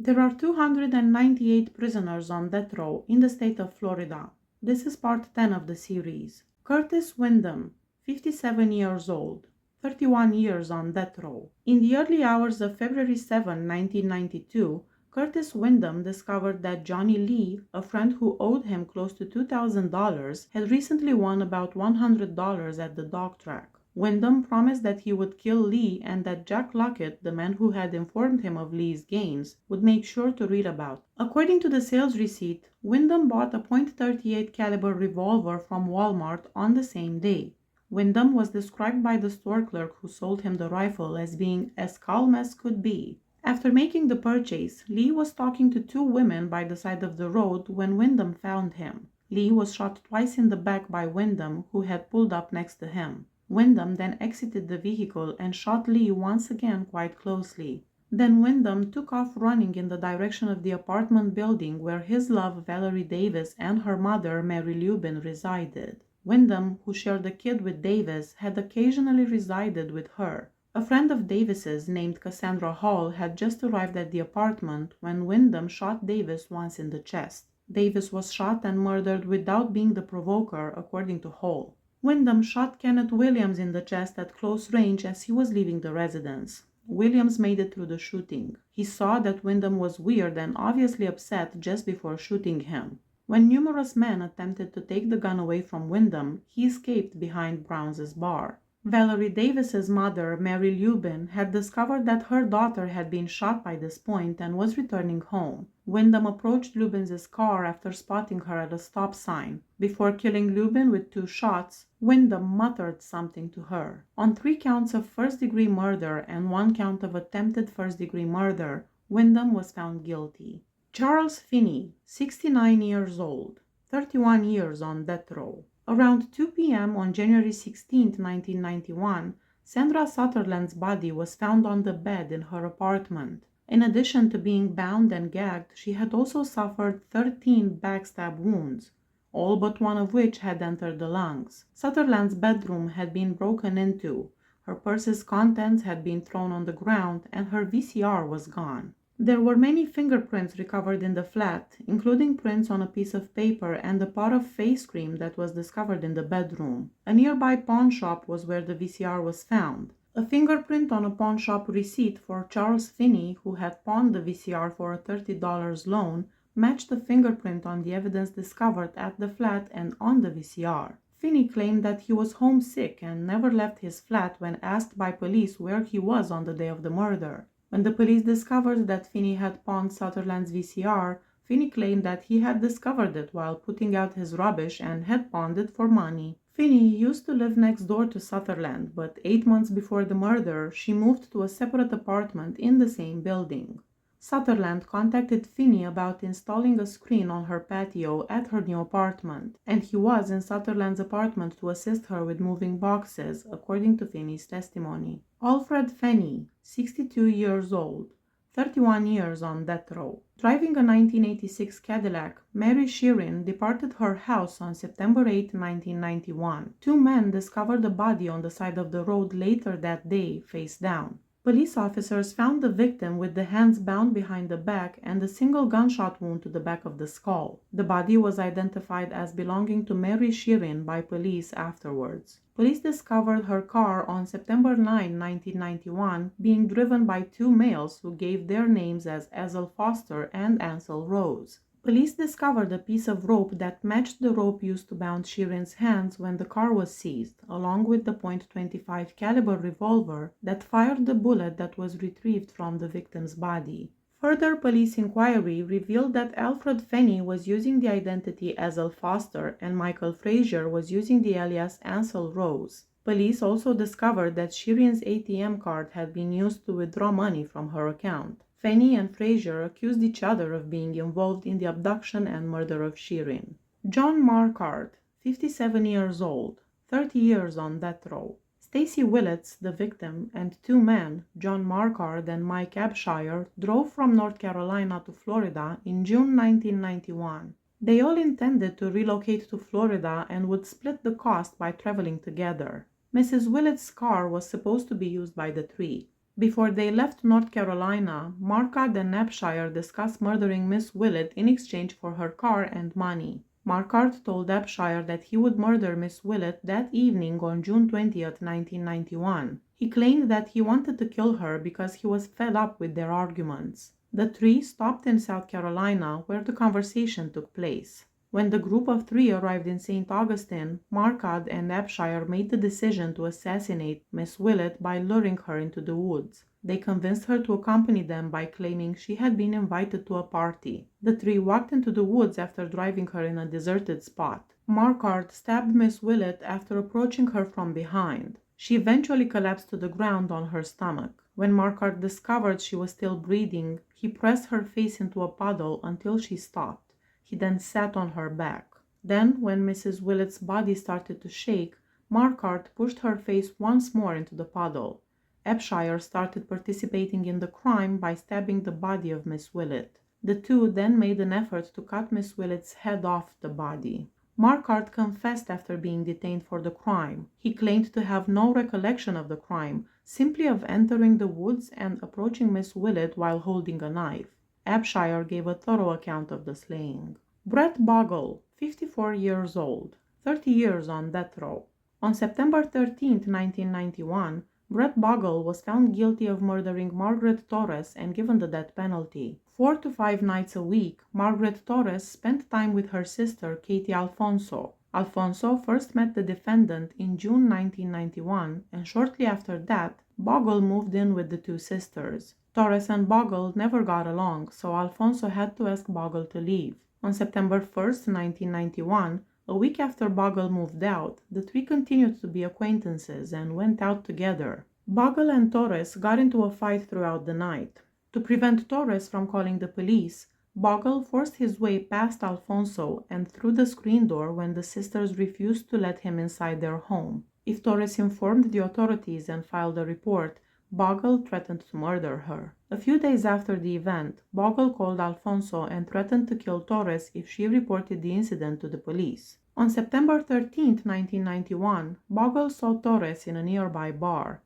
There are 298 prisoners on death row in the state of Florida. This is part 10 of the series. Curtis WINDOM, 57 years old, 31 years on death row. In the early hours of February 7, 1992, Curtis WINDOM discovered that Johnny Lee, a friend who owed him close to $2,000, had recently won about $100 at the dog track. WINDOM promised that he would kill Lee and that Jack Lockett, the man who had informed him of Lee's gains, would make sure to read about. According to the sales receipt, WINDOM bought a .38 caliber revolver from Walmart on the same day. WINDOM was described by the store clerk who sold him the rifle as being as calm as could be. After making the purchase, Lee was talking to two women by the side of the road when WINDOM found him. Lee was shot twice in the back by WINDOM, who had pulled up next to him. WINDOM then exited the vehicle and shot Lee once again quite closely. Then WINDOM took off running in the direction of the apartment building where his love Valerie Davis and her mother Mary Lubin resided. WINDOM, who shared a kid with Davis, had occasionally resided with her. A friend of Davis's named Cassandra Hall had just arrived at the apartment when WINDOM shot Davis once in the chest. Davis was shot and murdered without being the provoker, according to Hall. WINDOM shot Kenneth Williams in the chest at close range as he was leaving the residence. Williams made it through the shooting. He saw that WINDOM was weird and obviously upset just before shooting him. When numerous men attempted to take the gun away from WINDOM, he escaped behind Brown's bar. Valerie Davis's mother, Mary Lubin, had discovered that her daughter had been shot by this point and was returning home. WINDOM approached Lubin's car after spotting her at a stop sign. Before killing Lubin with 2 shots, WINDOM muttered something to her. On 3 counts of first-degree murder and 1 count of attempted first-degree murder, WINDOM was found guilty. Charles FINNEY, 69 years old, 31 years on death row. Around 2 p.m. on January 16, 1991, Sandra Sutherland's body was found on the bed in her apartment. In addition to being bound and gagged, she had also suffered 13 backstab wounds, all but one of which had entered the lungs. Sutherland's bedroom had been broken into, her purse's contents had been thrown on the ground, and her VCR was gone. There were many fingerprints recovered in the flat, including prints on a piece of paper and a pot of face cream that was discovered in the bedroom. A nearby pawn shop was where the VCR was found. A fingerprint on a pawn shop receipt for Charles FINNEY, who had pawned the VCR for a $30 loan, matched the fingerprint on the evidence discovered at the flat and on the VCR. FINNEY claimed that he was homesick and never left his flat when asked by police where he was on the day of the murder. When the police discovered that FINNEY had pawned Sutherland's VCR, FINNEY claimed that he had discovered it while putting out his rubbish and had pawned it for money. FINNEY used to live next door to Sutherland, but 8 months before the murder, she moved to a separate apartment in the same building. Sutherland contacted FINNEY about installing a screen on her patio at her new apartment, and he was in Sutherland's apartment to assist her with moving boxes, according to FINNEY's testimony. Alfred FINNEY, 62 years old, 31 years on death row. Driving a 1986 Cadillac, Mary Sheerin departed her house on September 8, 1991. 2 men discovered a body on the side of the road later that day, face down. Police officers found the victim with the hands bound behind the back and a single gunshot wound to the back of the skull. The body was identified as belonging to Mary Sheerin by police afterwards. Police discovered her car on September 9, 1991, being driven by 2 males who gave their names as Ezel Foster and Ansel Rose. Police discovered a piece of rope that matched the rope used to bound Sheerin's hands when the car was seized, along with the .25 caliber revolver that fired the bullet that was retrieved from the victim's body. Further police inquiry revealed that Alfred FINNEY was using the identity Ezel Foster and Michael Frazier was using the alias Ansel Rose. Police also discovered that Sheerin's ATM card had been used to withdraw money from her account. FINNEY and Frazier accused each other of being involved in the abduction and murder of Sheerin. John Marquardt, 57 years old, 30 years on death row. Stacy Willets, the victim, and 2 men, John Marquardt and Mike Abshire, drove from North Carolina to Florida in June 1991. They all intended to relocate to Florida and would split the cost by traveling together. Mrs. Willets' car was supposed to be used by the 3. Before they left North Carolina, Marquardt and Abshire discussed murdering Miss Willett in exchange for her car and money. Marquardt told Abshire that he would murder Miss Willett that evening on June 20th, 1991. He claimed that he wanted to kill her because he was fed up with their arguments. The three stopped in South Carolina, where the conversation took place. When the group of three arrived in St. Augustine, Marquardt and Abshire made the decision to assassinate Miss Willett by luring her into the woods. They convinced her to accompany them by claiming she had been invited to a party. The three walked into the woods after driving her in a deserted spot. Marquardt stabbed Miss Willett after approaching her from behind. She eventually collapsed to the ground on her stomach. When Marquardt discovered she was still breathing, he pressed her face into a puddle until she stopped. He then sat on her back. Then, when Mrs. Willett's body started to shake, Marquardt pushed her face once more into the puddle. Abshire started participating in the crime by stabbing the body of Miss Willett. The two then made an effort to cut Miss Willett's head off the body. Marquardt confessed after being detained for the crime. He claimed to have no recollection of the crime, simply of entering the woods and approaching Miss Willett while holding a knife. Abshire gave a thorough account of the slaying. Brett Bogle, 54 years old, 30 years on death row. On September 13, 1991, Brett Bogle was found guilty of murdering Margaret Torres and given the death penalty. 4 to 5 nights a week, Margaret Torres spent time with her sister, Katie Alfonso. Alfonso first met the defendant in June 1991, and shortly after that, Bogle moved in with the two sisters. Torres and Bogle never got along, so Alfonso had to ask Bogle to leave. On September 1st, 1991, a week after Bogle moved out, the three continued to be acquaintances and went out together. Bogle and Torres got into a fight throughout the night. To prevent Torres from calling the police, Bogle forced his way past Alfonso and through the screen door when the sisters refused to let him inside their home. If Torres informed the authorities and filed a report, Bogle threatened to murder her. A few days after the event, Bogle called Alfonso and threatened to kill Torres if she reported the incident to the police. On September 13, 1991, Bogle saw Torres in a nearby bar.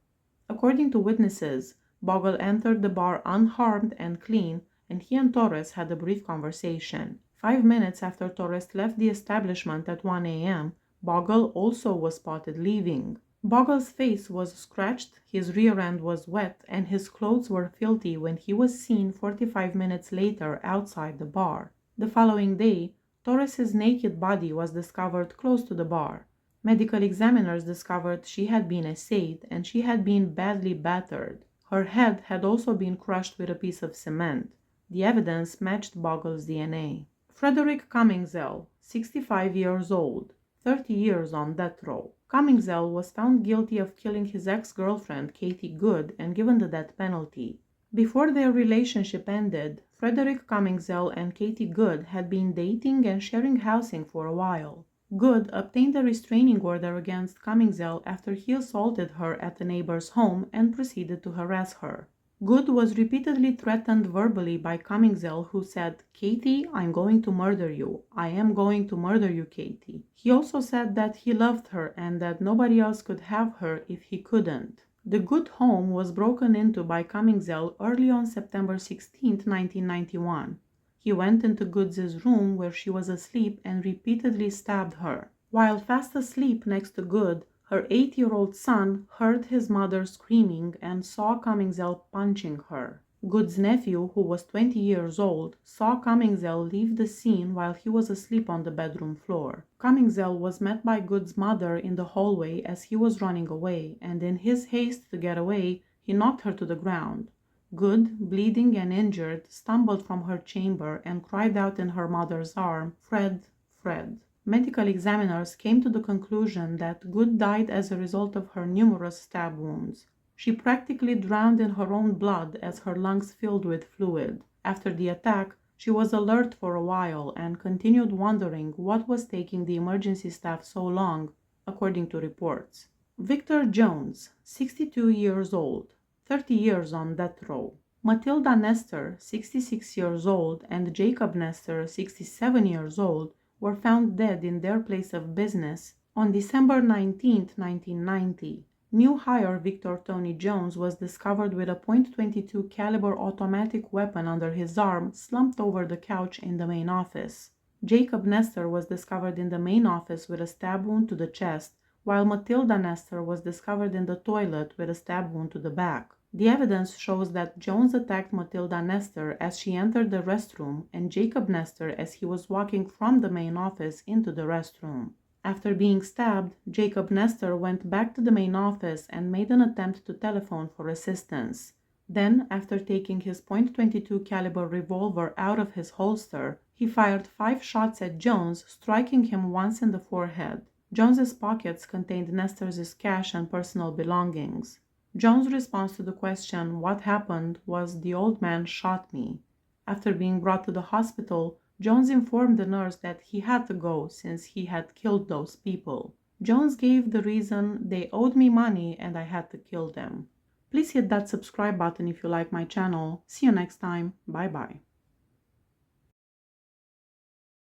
According to witnesses, Bogle entered the bar unharmed and clean, and he and Torres had a brief conversation. 5 minutes after Torres left the establishment at 1 a.m., Bogle also was spotted leaving. Bogle's face was scratched, his rear end was wet, and his clothes were filthy when he was seen 45 minutes later outside the bar. The following day, Torres's naked body was discovered close to the bar. Medical examiners discovered she had been essayed and she had been badly battered. Her head had also been crushed with a piece of cement. The evidence matched Bogle's DNA. Frederick Cummingsell, 65 years old, 30 years on death row. Cummingsell was found guilty of killing his ex-girlfriend Katie Good and given the death penalty. Before their relationship ended, Frederick Cummingsell and Katie Good had been dating and sharing housing for a while. Good obtained a restraining order against Cummingsell after he assaulted her at a neighbor's home and proceeded to harass her. Good was repeatedly threatened verbally by Cummingsell, who said, "Katie, I'm going to murder you. I am going to murder you, Katie." He also said that he loved her and that nobody else could have her if he couldn't. The Good home was broken into by Cummingsell early on September 16, 1991. He went into Good's room where she was asleep and repeatedly stabbed her. While fast asleep next to Good, her 8-year-old son heard his mother screaming and saw Cummingsell punching her. Good's nephew, who was 20 years old, saw Cummingsell leave the scene while he was asleep on the bedroom floor. Cummingsell was met by Good's mother in the hallway as he was running away, and in his haste to get away, he knocked her to the ground. Good, bleeding and injured, stumbled from her chamber and cried out in her mother's arm, "Fred, Fred." Medical examiners came to the conclusion that Good died as a result of her numerous stab wounds. She practically drowned in her own blood as her lungs filled with fluid. After the attack, she was alert for a while and continued wondering what was taking the emergency staff so long, according to reports. Victor Jones, 62 years old, 30 years on death row. Matilda Nestor, 66 years old, and Jacob Nestor, 67 years old, were found dead in their place of business on December 19, 1990. New hire Victor Tony Jones was discovered with a .22 caliber automatic weapon under his arm, slumped over the couch in the main office. Jacob Nestor was discovered in the main office with a stab wound to the chest, while Matilda Nestor was discovered in the toilet with a stab wound to the back. The evidence shows that Jones attacked Matilda Nestor as she entered the restroom and Jacob Nestor as he was walking from the main office into the restroom. After being stabbed, Jacob Nestor went back to the main office and made an attempt to telephone for assistance. Then, after taking his .22 caliber revolver out of his holster, he fired 5 shots at Jones, striking him once in the forehead. Jones's pockets contained Nestor's cash and personal belongings. Jones' response to the question, "What happened?" was, "The old man shot me." After being brought to the hospital, Jones informed the nurse that he had to go since he had killed those people. Jones gave the reason, "They owed me money and I had to kill them." Please hit that subscribe button if you like my channel. See you next time. Bye bye.